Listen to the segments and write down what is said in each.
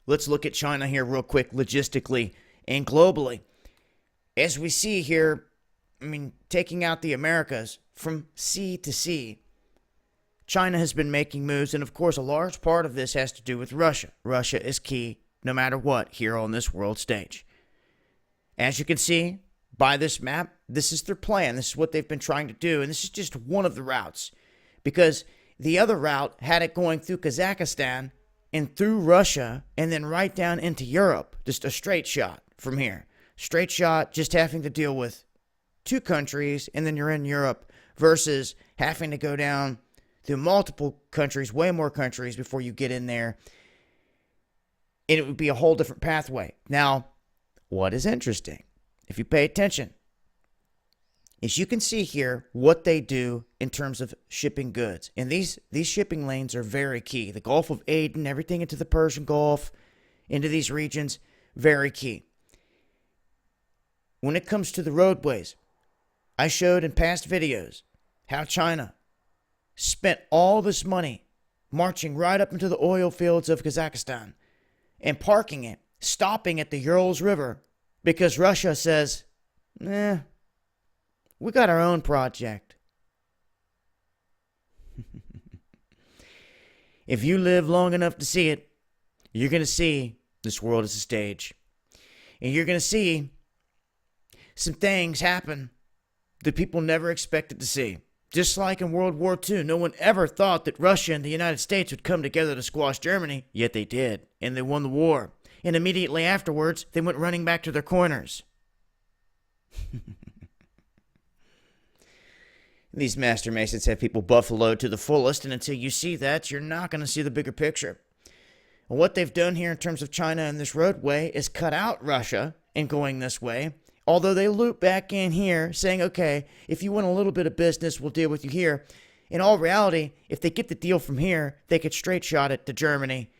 let's look at China here real quick, logistically and globally. As we see here, taking out the Americas from sea to sea, China has been making moves, and of course, a large part of this has to do with Russia. Russia is key, no matter what, here on this world stage. As you can see by this map, this is their plan. This is what they've been trying to do, and this is just one of the routes, because the other route had it going through Kazakhstan and through Russia and then right down into Europe. Just a straight shot from here. Straight shot, just having to deal with two countries and then you're in Europe, versus having to go down through multiple countries, way more countries before you get in there. And it would be a whole different pathway. Now, what is interesting, if you pay attention, is you can see here what they do in terms of shipping goods. And these shipping lanes are very key. The Gulf of Aden, everything into the Persian Gulf, into these regions, very key. When it comes to the roadways, I showed in past videos how China spent all this money marching right up into the oil fields of Kazakhstan and parking it, stopping at the Urals River, because Russia says, we got our own project. If you live long enough to see it, you're going to see this world as a stage. And you're going to see some things happen that people never expected to see. Just like in World War II, no one ever thought that Russia and the United States would come together to squash Germany, yet they did, and they won the war. And immediately afterwards, they went running back to their corners. These master masons have people buffaloed to the fullest, and until you see that, you're not going to see the bigger picture. And what they've done here in terms of China and this roadway is cut out Russia and going this way, although they loop back in here saying, okay, if you want a little bit of business, we'll deal with you here. In all reality, if they get the deal from here, they could straight shot it to Germany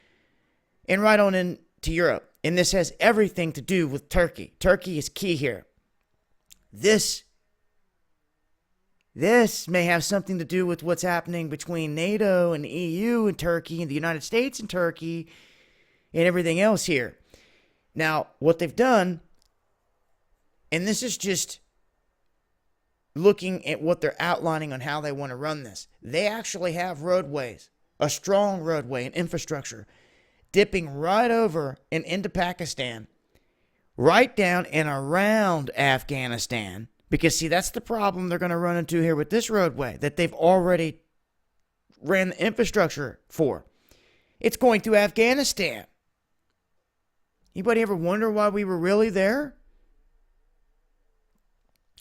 and right on into Europe. And this has everything to do with Turkey. Turkey is key here. This may have something to do with what's happening between NATO and the EU and Turkey and the United States and Turkey and everything else here. Now, what they've done, and this is just looking at what they're outlining on how they want to run this. They actually have roadways, a strong roadway and infrastructure, dipping right over and into Pakistan, right down and around Afghanistan. Because, see, that's the problem they're going to run into here with this roadway that they've already ran the infrastructure for. It's going through Afghanistan. Anybody ever wonder why we were really there?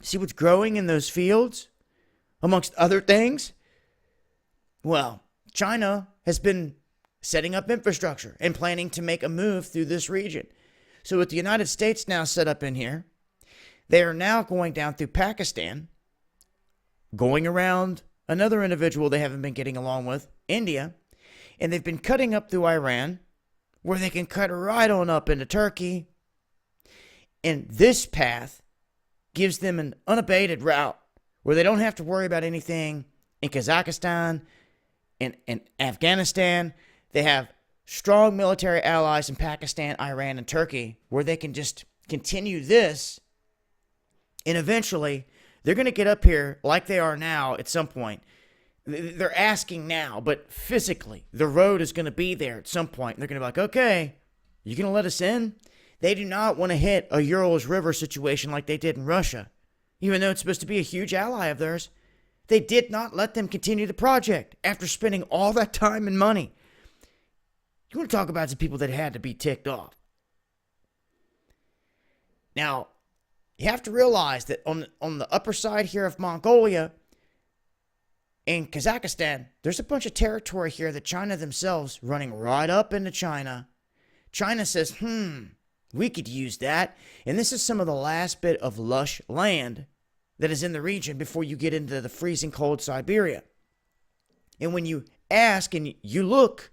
See what's growing in those fields, amongst other things? Well, China has been setting up infrastructure and planning to make a move through this region. So with the United States now set up in here, they are now going down through Pakistan, going around another individual they haven't been getting along with, India, and they've been cutting up through Iran, where they can cut right on up into Turkey. And this path gives them an unabated route where they don't have to worry about anything in Kazakhstan and Afghanistan. They have strong military allies in Pakistan, Iran, and Turkey, where they can just continue this. And eventually, they're going to get up here like they are now at some point. They're asking now, but physically, the road is going to be there at some point. They're going to be like, okay, you going to let us in? They do not want to hit a Urals River situation like they did in Russia. Even though it's supposed to be a huge ally of theirs, they did not let them continue the project after spending all that time and money. You want to talk about some people that had to be ticked off. Now, you have to realize that on the upper side here of Mongolia and Kazakhstan, there's a bunch of territory here that China themselves running right up into China. China says, we could use that. And this is some of the last bit of lush land that is in the region before you get into the freezing cold Siberia. And when you ask and you look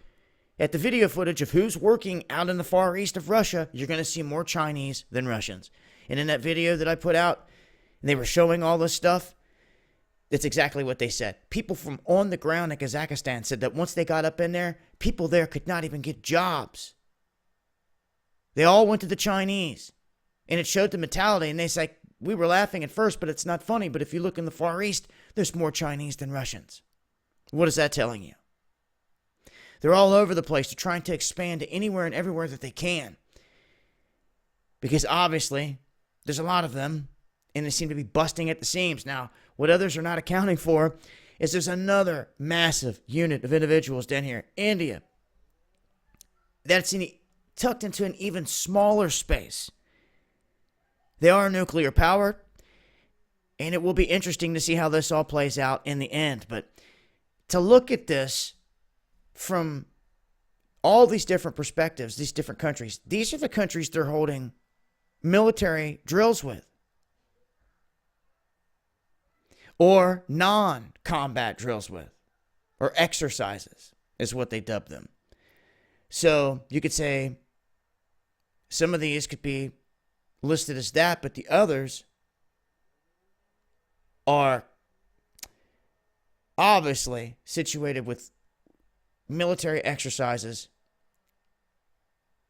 at the video footage of who's working out in the far east of Russia, you're going to see more Chinese than Russians. And in that video that I put out, they were showing all this stuff. That's exactly what they said. People from on the ground in Kazakhstan said that once they got up in there, people there could not even get jobs They all went to the Chinese. And it showed the mentality. And they say, we were laughing at first, but it's not funny. But if you look in the Far East, there's more Chinese than Russians. What is that telling you? They're all over the place. They're trying to expand to anywhere and everywhere that they can. Because obviously, there's a lot of them, and they seem to be busting at the seams. Now, what others are not accounting for is there's another massive unit of individuals down here, India, that's tucked into an even smaller space. They are nuclear powered, and it will be interesting to see how this all plays out in the end. But to look at this from all these different perspectives, these different countries, these are the countries they're holding military drills with, or non-combat drills with, or exercises is what they dub them. So you could say some of these could be listed as that, but the others are obviously situated with military exercises.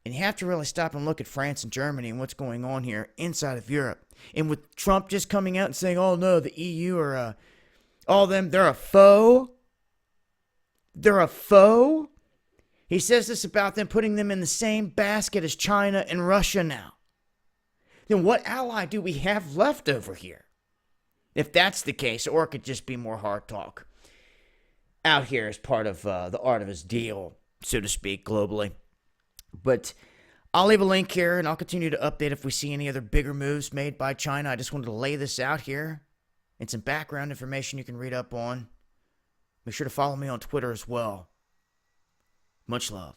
And you have to really stop and look at France and Germany and what's going on here inside of Europe. And with Trump just coming out and saying, oh no, the EU are all them, they're a foe. They're a foe. He says this about them, putting them in the same basket as China and Russia now. Then what ally do we have left over here? If that's the case, or it could just be more hard talk out here as part of the art of his deal, so to speak, globally. But I'll leave a link here, and I'll continue to update if we see any other bigger moves made by China. I just wanted to lay this out here and some background information you can read up on. Make sure to follow me on Twitter as well. Much love.